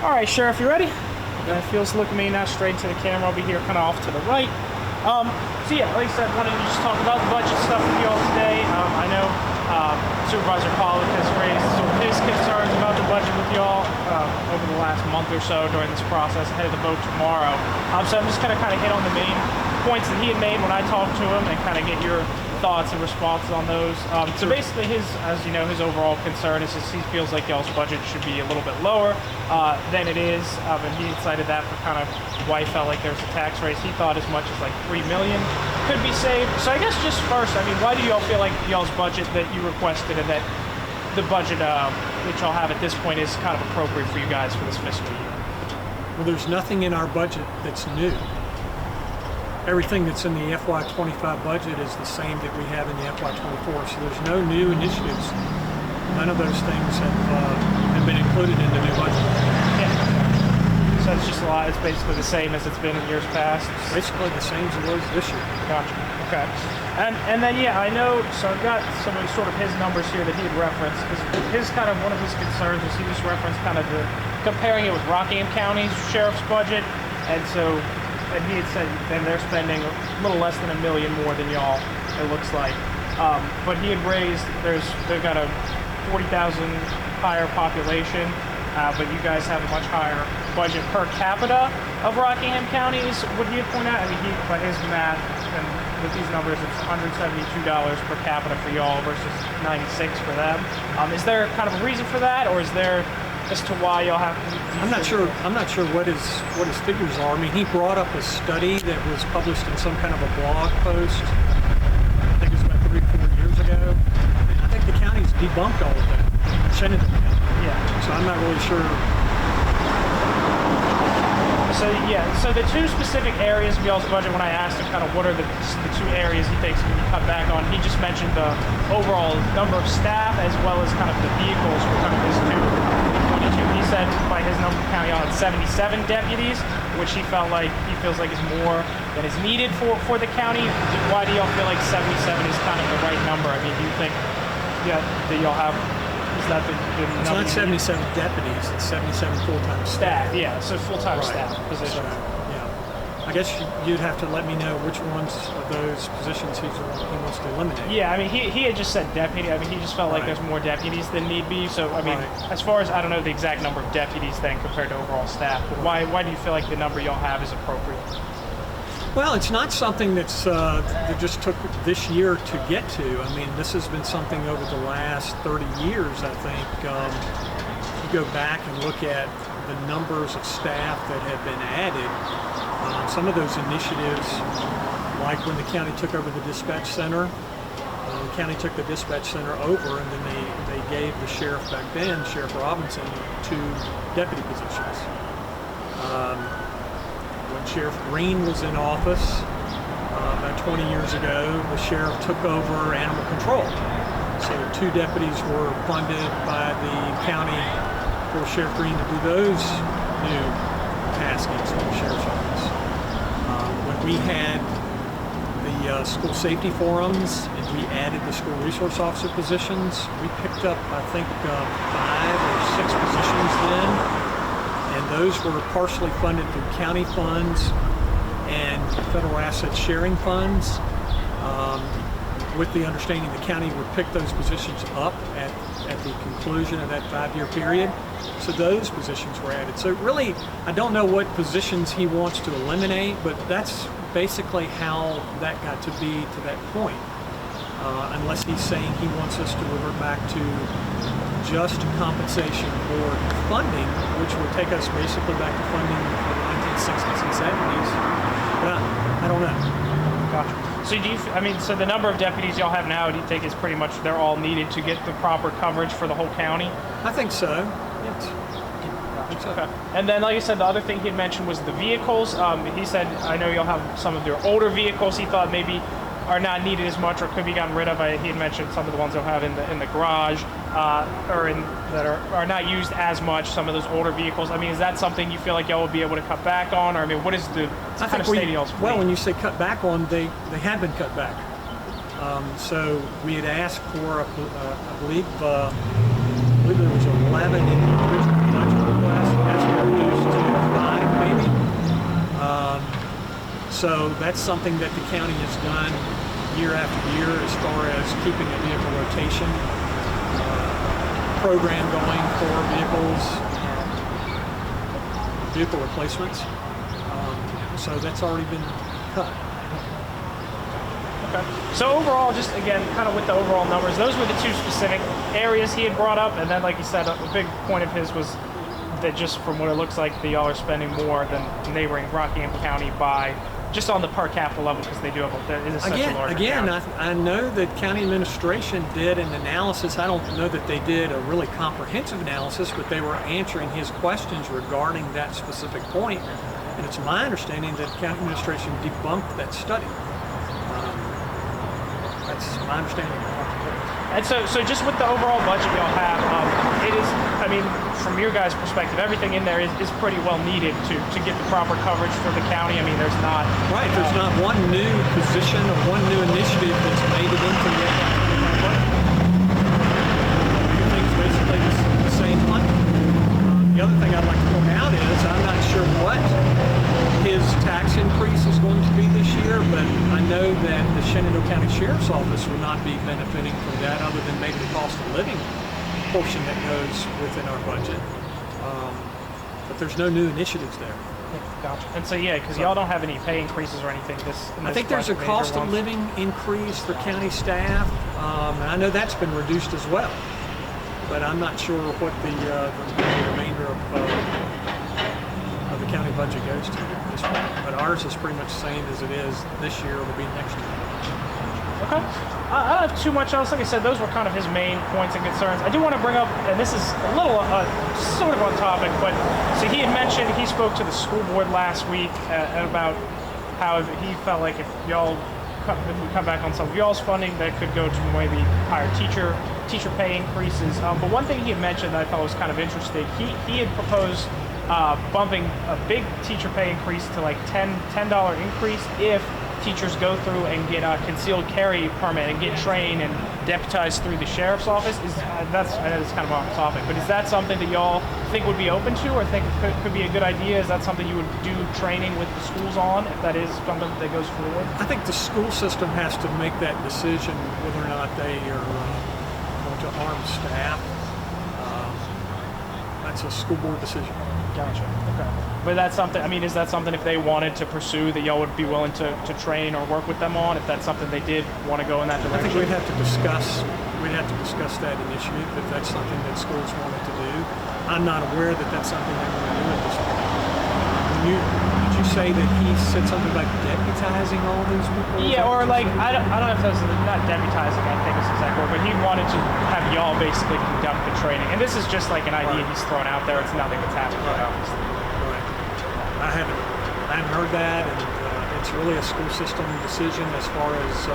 All right, Sheriff, you ready? If you'll just look at me now straight into the camera. I'll be here kind of off to the right. So yeah, like I said, wanted to just talk about the budget stuff with you all today. I know Supervisor Pollock has raised some of his concerns about the budget with y'all over the last month or so during this process ahead of the vote tomorrow. So I'm just going to kind of hit on the main points that he had made when I talked to him and kind of get your thoughts and responses on those. So basically his, as you know, his overall concern is just he feels like y'all's budget should be a little bit lower than it is, and he cited that for kind of why he felt like there's a tax raise. He thought as much as like $3 million could be saved. So I guess just first, I mean, why do y'all feel like y'all's budget that you requested and that the budget which y'all have at this point is kind of appropriate for you guys for this fiscal year? Well, there's nothing in our budget that's new. Everything that's in the FY25 budget is the same that we have in the FY24, so there's no new initiatives. None of those things have been included in the new budget. Yeah. So it's just a lot, it's basically the same as it's been in years past? Basically the same as it was this year. Gotcha, okay. And then, yeah, I know, so I've got some of sort of his numbers here that he had referenced. His kind of, one of his concerns was he just referenced kind of comparing it with Rockingham County's sheriff's budget, and so, and he had said then they're spending a little less than $1 million more than y'all, it looks like. But he had raised, they've got a 40,000 higher population, but you guys have a much higher budget per capita of Rockingham County's. What he had pointed out, I mean, by his math and with these numbers, it's $172 per capita for y'all versus $96 for them. Is there kind of a reason for that, or is there as to why y'all have to? I'm not sure what his figures are. I mean, he brought up a study that was published in some kind of a blog post. I think it was about 3 or 4 years ago. And I think the county's debunked all of that. Shenandoah. Yeah. So I'm not really sure. So yeah, so the two specific areas of y'all's budget, when I asked him kind of what are the two areas he thinks can be cut back on, he just mentioned the overall number of staff as well as kind of the vehicles for kind of his 222. He said by his number count y'all had 77 deputies, which he feels like is more than is needed for the county. Why do y'all feel like 77 is kind of the right number? I mean, do you think that y'all have? Is that the it's not 77 deputies, it's 77 full-time staff. Yeah, so full-time staff positions. So, yeah. I guess you'd have to let me know which ones of those positions he wants to eliminate. Yeah, I mean, he had just said deputy. I mean, he just felt like there's more deputies than need be. So, I mean, as far as, I don't know the exact number of deputies then compared to overall staff, but why do you feel like the number y'all have is appropriate? Well, it's not something that just took this year to get to. I mean, this has been something over the last 30 years, I think. You go back and look at the numbers of staff that have been added. Some of those initiatives, like when the county took over the dispatch center, the county took the dispatch center over, and then they gave the sheriff back then, Sheriff Robinson, 2 deputy positions. When Sheriff Green was in office about 20 years ago, the sheriff took over animal control. So 2 deputies were funded by the county for Sheriff Green to do those new taskings for the sheriff's office. When we had the school safety forums and we added the school resource officer positions, we picked up, I think, 5 or 6 positions then. And those were partially funded through county funds and federal asset sharing funds, with the understanding the county would pick those positions up at the conclusion of that 5-year period. So those positions were added. So really, I don't know what positions he wants to eliminate, but that's basically how that got to be to that point. Unless he's saying he wants us to revert back to just compensation board funding, which would take us basically back to funding from the 1960s and 70s. But I don't know. Gotcha. So do you, I mean, so the number of deputies y'all have now, do you think is pretty much they're all needed to get the proper coverage for the whole county? I think so. Yes. Okay. And then, like you said, the other thing he had mentioned was the vehicles. He said, I know y'all have some of your older vehicles he thought maybe are not needed as much or could be gotten rid of. He had mentioned some of the ones they'll have in the garage that are not used as much, some of those older vehicles. I mean, is that something you feel like y'all would be able to cut back on? Or, I mean, what is the kind of state of y'all's fleet? Well, when you say cut back on, they have been cut back. So we had asked for, I believe there was 11 in the original budget request. As we So that's something that the county has done year after year as far as keeping a vehicle rotation program going for vehicle replacements. So that's already been cut. Okay. So overall, just again, kind of with the overall numbers, those were the two specific areas he had brought up. And then, like you said, a big point of his was that just from what it looks like, the y'all are spending more than neighboring Rockingham County by just on the per capita level, because they do have it is such a larger county. I know that county administration did an analysis. I don't know that they did a really comprehensive analysis, but they were answering his questions regarding that specific point. And it's my understanding that county administration debunked that study. That's my understanding. And so just with the overall budget y'all have, it is, I mean, from your guys' perspective, everything in there is pretty well needed to get the proper coverage for the county. I mean, there's not... Right, there's not one new position or one new initiative that's made it into the budget. Everything's basically the same one. The other thing I'd like to point out is I'm not sure what his tax increase is going to be this year, but I know that the Shenandoah County Sheriff's Office will not be benefiting from that other than maybe the cost of living portion that goes within our budget. But there's no new initiatives there. Gotcha. And so, yeah, because y'all don't have any pay increases or anything I think there's a cost of living increase for county staff, and I know that's been reduced as well. But I'm not sure what the remainder of the county budget goes to at this point. But ours is pretty much the same as it is this year. It'll be next year. Okay. I don't have too much else. Like I said, those were kind of his main points and concerns. I do want to bring up, and this is a little sort of on topic, but so he had mentioned he spoke to the school board last week about how he felt like if we come back on some of y'all's funding, that could go to maybe higher teacher pay increases. But one thing he had mentioned that I thought was kind of interesting, he had proposed bumping a big teacher pay increase to like $10 increase if teachers go through and get a concealed carry permit and get trained and deputized through the sheriff's office. I know it's kind of off topic, but is that something that y'all think would be open to, or think could be a good idea? Is that something you would do training with the schools on, if that is something that goes forward? I think the school system has to make that decision whether or not they are going to arm staff. That's a school board decision. Gotcha. Okay. But that's something, I mean, is that something if they wanted to pursue that y'all would be willing to train or work with them on, if that's something they did want to go in that direction? I think we'd have to discuss that initiative if that's something that schools wanted to do. I'm not aware that that's something they want to do at this point. Did you say that he said something about deputizing all these people? Yeah, or like, I don't know if that's not deputizing, I think is the exact word, but he wanted to have y'all basically conduct the training. And this is just like an idea he's thrown out there. It's nothing that's happened, obviously. Right. I haven't heard that, and it's really a school system decision as far as,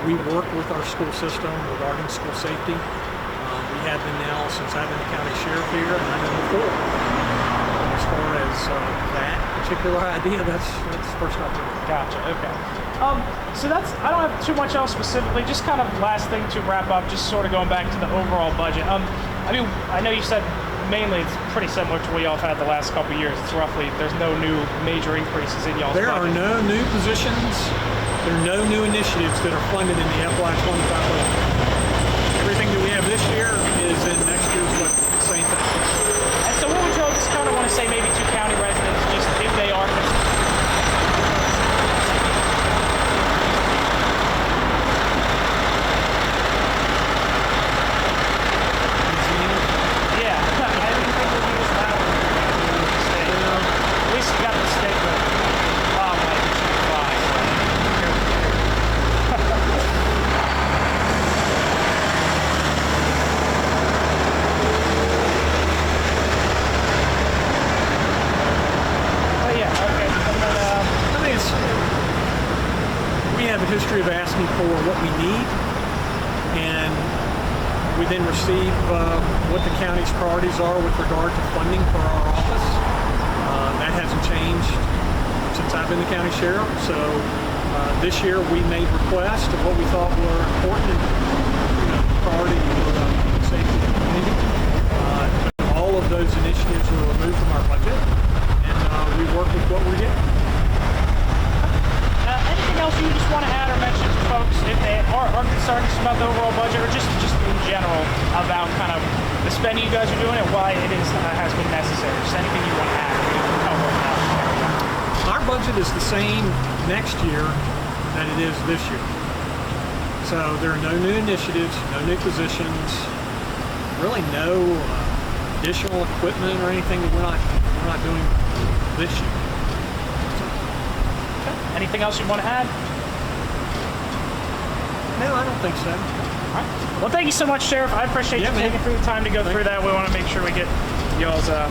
we work with our school system regarding school safety. We have been now since I've been the county sheriff here, and I know before. As far as that particular idea, that's the first I've heard. Gotcha. Okay. So I don't have too much else specifically. Just kind of last thing to wrap up. Just sort of going back to the overall budget. I mean, I know you said mainly it's pretty similar to what y'all have had the last couple of years. It's roughly there's no new major increases in y'all's budget. There are no new positions. There are no new initiatives that are funded in the FY25 budget. Everything that we have this year is in next year's budget. Same thing. And so what would y'all just kind of want to say maybe to county residents, just if they are history of asking for what we need, and we then receive what the county's priorities are with regard to funding for our office. That hasn't changed since I've been the county sheriff. So this year we made requests of what we thought were important and priority for safety and community. All of those initiatives were removed from our budget, and we work with what we're getting. Anything else you just want to add or mention to folks if they are concerned just about the overall budget, or just in general about kind of the spending you guys are doing and why it is has been necessary? Just anything you want to add to help us out. Our budget is the same next year that it is this year. So there are no new initiatives, no new positions, really no additional equipment or anything that we're not doing this year. Anything else you want to add? No, I don't think so. All right. Well, thank you so much, Sheriff. I appreciate you taking through the time to go through that. We want to make sure we get y'all's